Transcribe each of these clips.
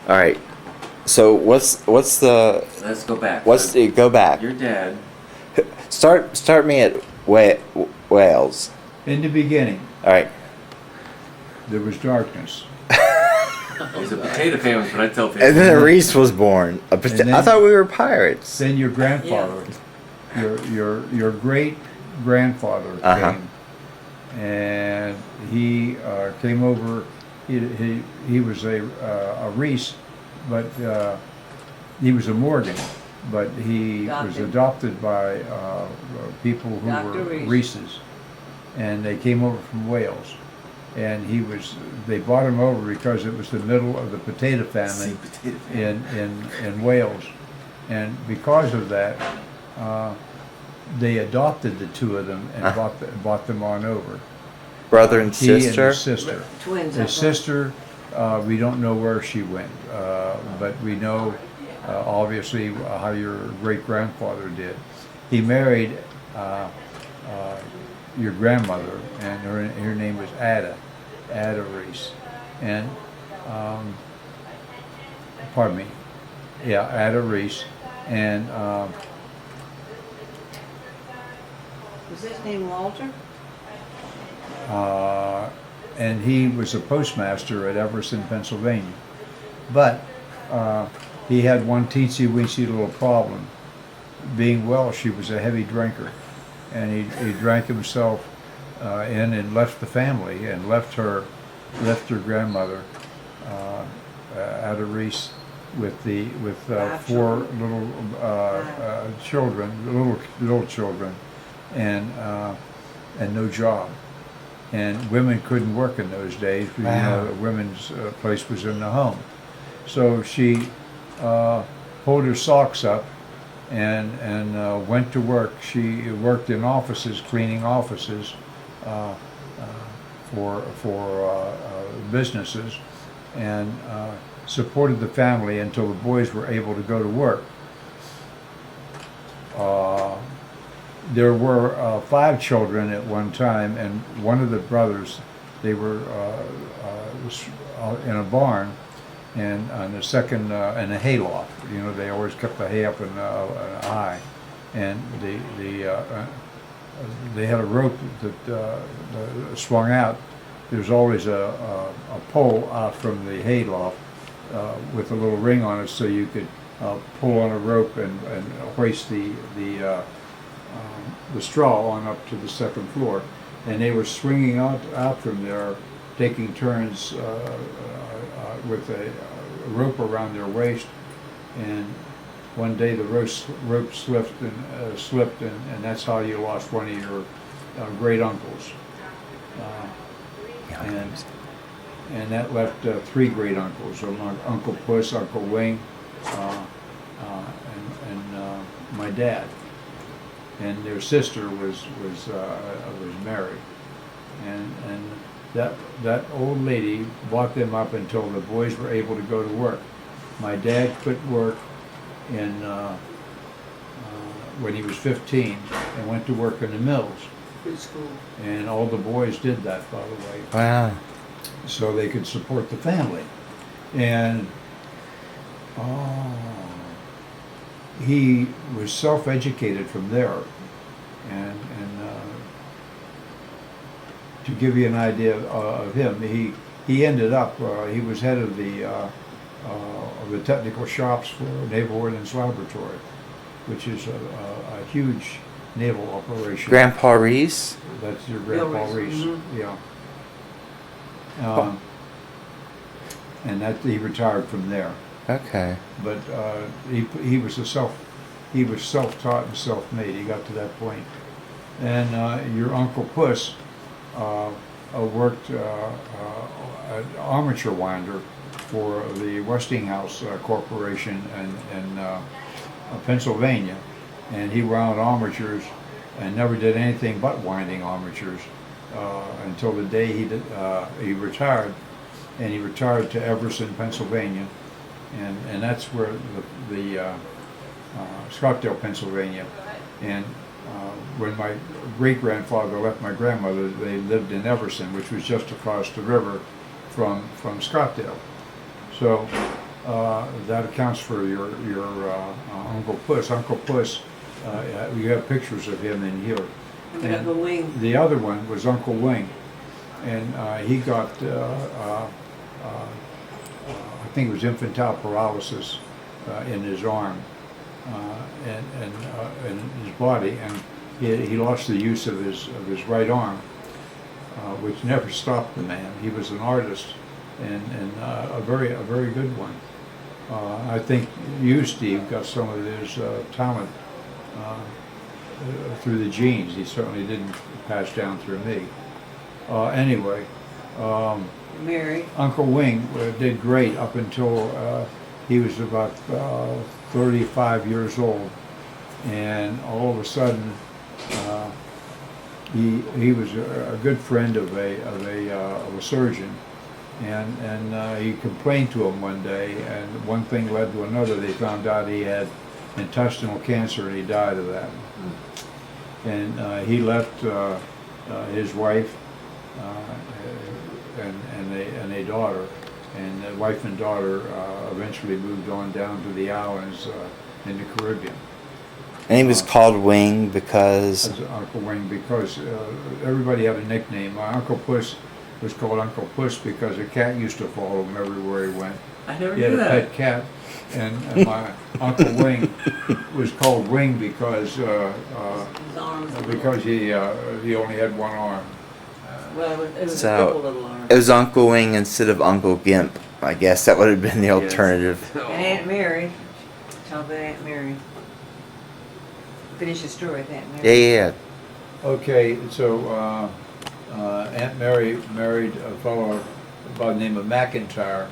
All right. So what's the Let's go back. go back? Your dad. Start me at Wales. In the beginning, All right. there was darkness. He's a potato family, but I tell people. And then Reese was born. then- I thought we were pirates. Then your grandfather, your great grandfather Uh-huh. came, and he came over. He was a Reese, but he was a Morgan, but he was adopted by people who Dr. were Reese. Reeses, and they came over from Wales. And they brought him over because it was the middle of the potato famine Potato family. in Wales. And because of that, they adopted the two of them and brought them on over. Brother and He sister. and his sister. Twins. His sister, we don't know where she went, but we know obviously how your great grandfather did. He married your grandmother, and her name was Ada Reese, and pardon me, yeah, Ada Reese, and Was his name Walter? and he was a postmaster at Everson, Pennsylvania. But he had one teensy-weensy little problem. Being Welsh, he was a heavy drinker, and he drank himself in and left the family and left her grandmother, Ada Reese, with four little children, little children, and no job. And women couldn't work in those days. You know, the women's place was in the home. So she pulled her socks up and went to work. She worked in offices, cleaning offices for businesses, and supported the family until the boys were able to go to work. There were 5 children at one time, and one of the brothers, they were in a barn, and on the second in a hayloft. You know, they always kept the hay up in high, and they had a rope that swung out. There's always a pole out from the hayloft with a little ring on it, so you could pull on a rope and hoist the straw on up to the second floor, and they were swinging out from there, taking turns with a rope around their waist. And one day the rope slipped, and that's how you lost one of your great uncles. And that left 3 great uncles: Uncle Puss, Uncle Wing, and my dad. And their sister was married, and that old lady brought them up until the boys were able to go to work. My dad quit work when he was 15 and went to work in the mills. Good school. And all the boys did that, by the way. Wow. So they could support the family. And he was self-educated from there. And to give you an idea of him, he ended up, he was head of the technical shops for Naval Ordnance Laboratory, which is a huge naval operation. Grandpa Reese. That's your Grandpa Reese. Mm-hmm. Yeah. And that he retired from there. Okay. But he was self-taught and self-made. He got to that point. And your Uncle Puss worked an armature winder for the Westinghouse Corporation in Pennsylvania, and he wound armatures and never did anything but winding armatures until the day he retired, and he retired to Everson, Pennsylvania, and that's where the Scottsdale, Pennsylvania, and when my great-grandfather left my grandmother, they lived in Everson, which was just across the river from Scottsdale. So that accounts for your Uncle Puss. Uncle Puss, you have pictures of him in here. And Uncle Wing. The other one was Uncle Wing, and he got, I think it was infantile paralysis in his arm and in his body, and he lost the use of his right arm, which never stopped the man. He was an artist and a very good one. I think you, Steve, got some of his talent through the genes. He certainly didn't pass down through me. Anyway, Mary. Uncle Wing did great up until he was about 35 years old, and all of a sudden he was a good friend of a surgeon, and he complained to him one day, and one thing led to another. They found out he had intestinal cancer, and he died of that. And he left his wife and a daughter, and the wife and daughter eventually moved on down to the islands in the Caribbean. And he was called Wing because As Uncle Wing, because everybody had a nickname. My Uncle Puss was called Uncle Puss because a cat used to follow him everywhere he went. I never He had knew a that. pet cat, and my Uncle Wing was called Wing because His arms. he only had one arm. Well, it was So- a couple little arms. it was Uncle Wing instead of Uncle Gimp. I guess that would have been the Yes. alternative. And Aunt Mary. Tell about Aunt Mary. Finish the story with Aunt Mary. Yeah. Okay, so Aunt Mary married a fellow by the name of McIntyre,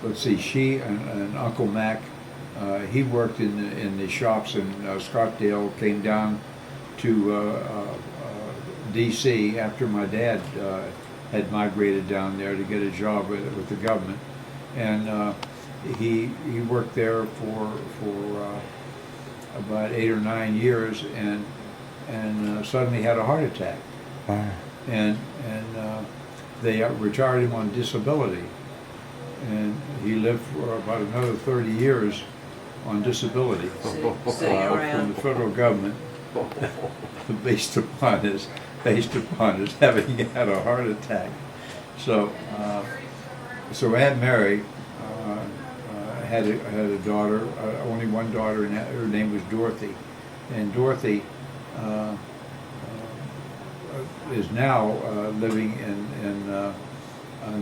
let's see, she and Uncle Mac, he worked in the shops in Scottsdale, came down to D.C. after my dad had migrated down there to get a job with the government, and he worked there for about 8 or 9 years, and suddenly had a heart attack, Wow. and they retired him on disability, and he lived for about another 30 years on disability Sitting from around. the federal government, based upon his having had a heart attack. So Aunt Mary had a daughter, only one daughter, and her name was Dorothy, and Dorothy is now living in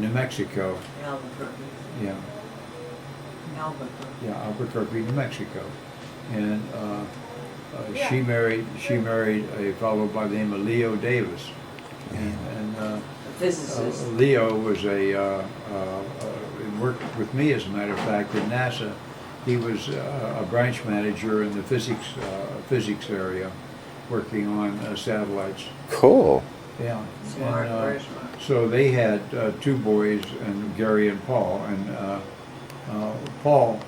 New Mexico. Albuquerque. Yeah. Albuquerque. Yeah, Albuquerque, New Mexico, and she married a fellow by the name of Leo Davis, and A physicist. Leo was worked with me, as a matter of fact, at NASA. He was a branch manager in the physics area, working on satellites. Cool. Yeah. Smart, And, very smart. so they had 2 boys, and Gary and Paul, and Paul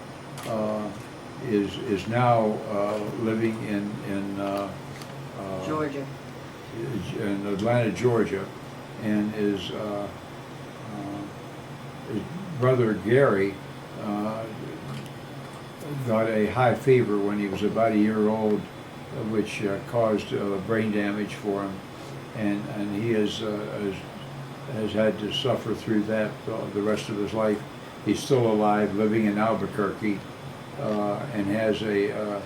is now living in Georgia. in Atlanta, Georgia, and his brother Gary got a high fever when he was about a year old, which caused brain damage for him, and he has had to suffer through that the rest of his life. He's still alive, living in Albuquerque, and has a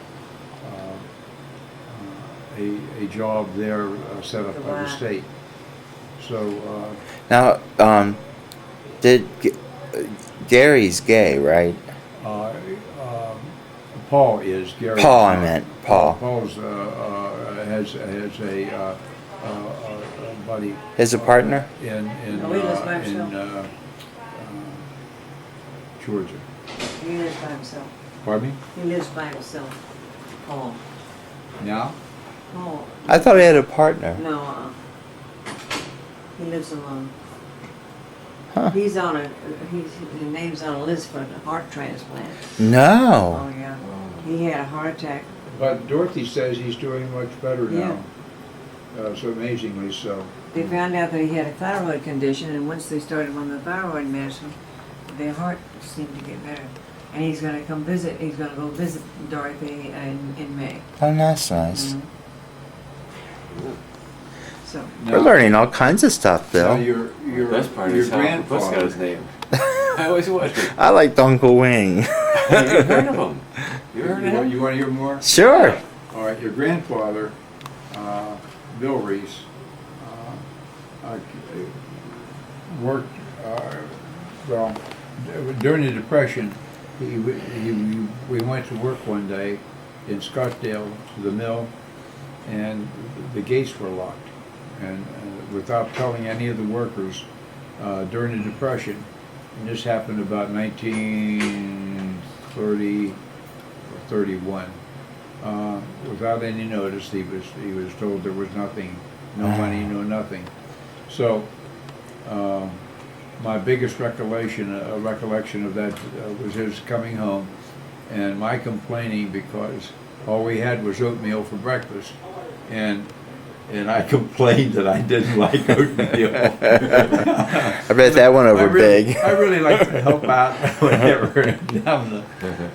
job there set up by the Wow. state. So Now, Gary's gay, right? Paul is Gary. Paul, I meant Paul. Paul's has a buddy. His a partner? In No, he lives by himself. Georgia. He lives by himself. Pardon me? He lives by himself. Paul. Now? Paul. I thought he had a partner. No, he lives alone. Huh. He's on his name's on a list for a heart transplant. No. Oh yeah. He had a heart attack But Dorothy says he's doing much better Yeah. now. So amazingly so. They found out that he had a thyroid condition, and once they started him on the thyroid medicine, their heart seemed to get better. And he's gonna come visit, he's gonna go visit Dorothy in May. Oh, that's nice. Mhm. So, We're learning all kinds of stuff, Now Bill. your Best part your is how the bus got his grandfather. name. I always wondered. I liked Uncle Wing. You heard of him? You heard of him? You want to hear more? Sure. All right, your grandfather, Bill Reese, worked, well, during the Depression, we went to work one day in Scottsdale to the mill, and the gates were locked. And without telling any of the workers, during the Depression, and this happened about 1930 or 31. Without any notice, he was told there was nothing, no money, no nothing. So my biggest recollection of that was his coming home, and my complaining because all we had was oatmeal for breakfast, and I complained that I didn't like oatmeal. I bet that went over big. I really like to help out whenever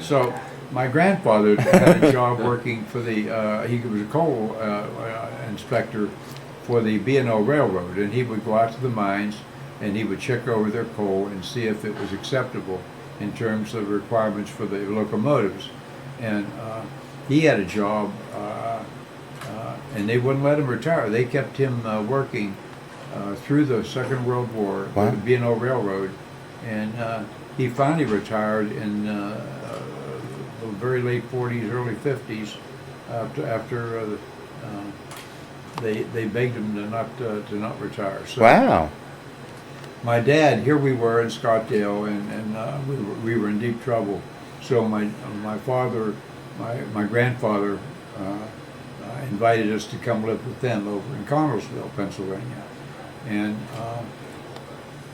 So my grandfather had a job working for the, he was a coal inspector for the B&O Railroad, and he would go out to the mines and he would check over their coal and see if it was acceptable in terms of requirements for the locomotives. And he had a job, and they wouldn't let him retire. They kept him working through the Second World War Wow. with the B&O Railroad, and he finally retired in the very late 40s, early 50s, after they begged him to not retire. So Wow. my dad, here we were in Scottsdale, and we were in deep trouble. So my grandfather invited us to come live with them over in Connellsville, Pennsylvania, and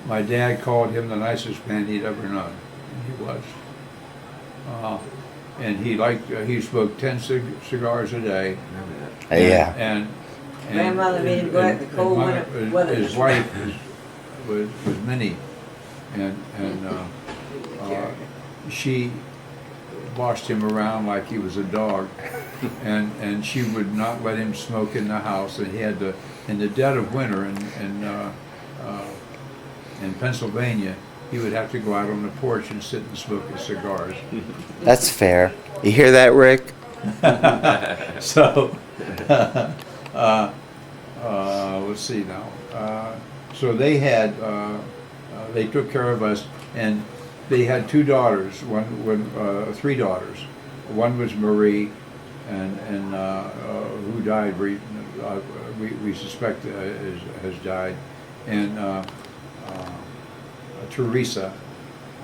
my dad called him the nicest man he'd ever known. And he was. And he smoked 10 cigars a day. Yeah. And Grandmother made him go out in the cold weather. His wife was Minnie, and she bossed him around like he was a dog, and she would not let him smoke in the house, and he had to, in the dead of winter in Pennsylvania, he would have to go out on the porch and sit and smoke his cigars. That's fair. You hear that, Rick? So, let's see now. So they had, they took care of us, and they had two daughters. Three daughters. One was Marie, and who died. We suspect has died, and Teresa,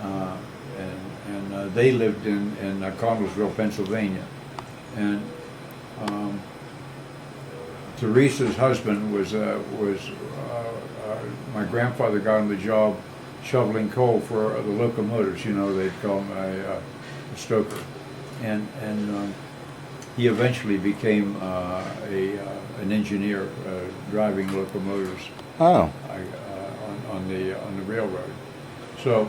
and they lived in Connellsville, Pennsylvania, and Teresa's husband was my grandfather got him the job shoveling coal for the locomotives. You know, they'd call him a stoker, and he eventually became an engineer driving locomotives. Oh. On the railroad. So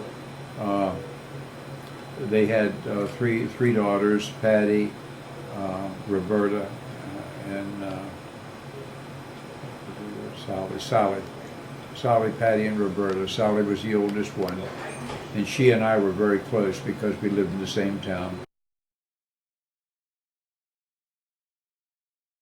they had three daughters: Patty, Roberta, and Sally, Patty, and Roberta. Sally was the oldest one, and she and I were very close because we lived in the same town.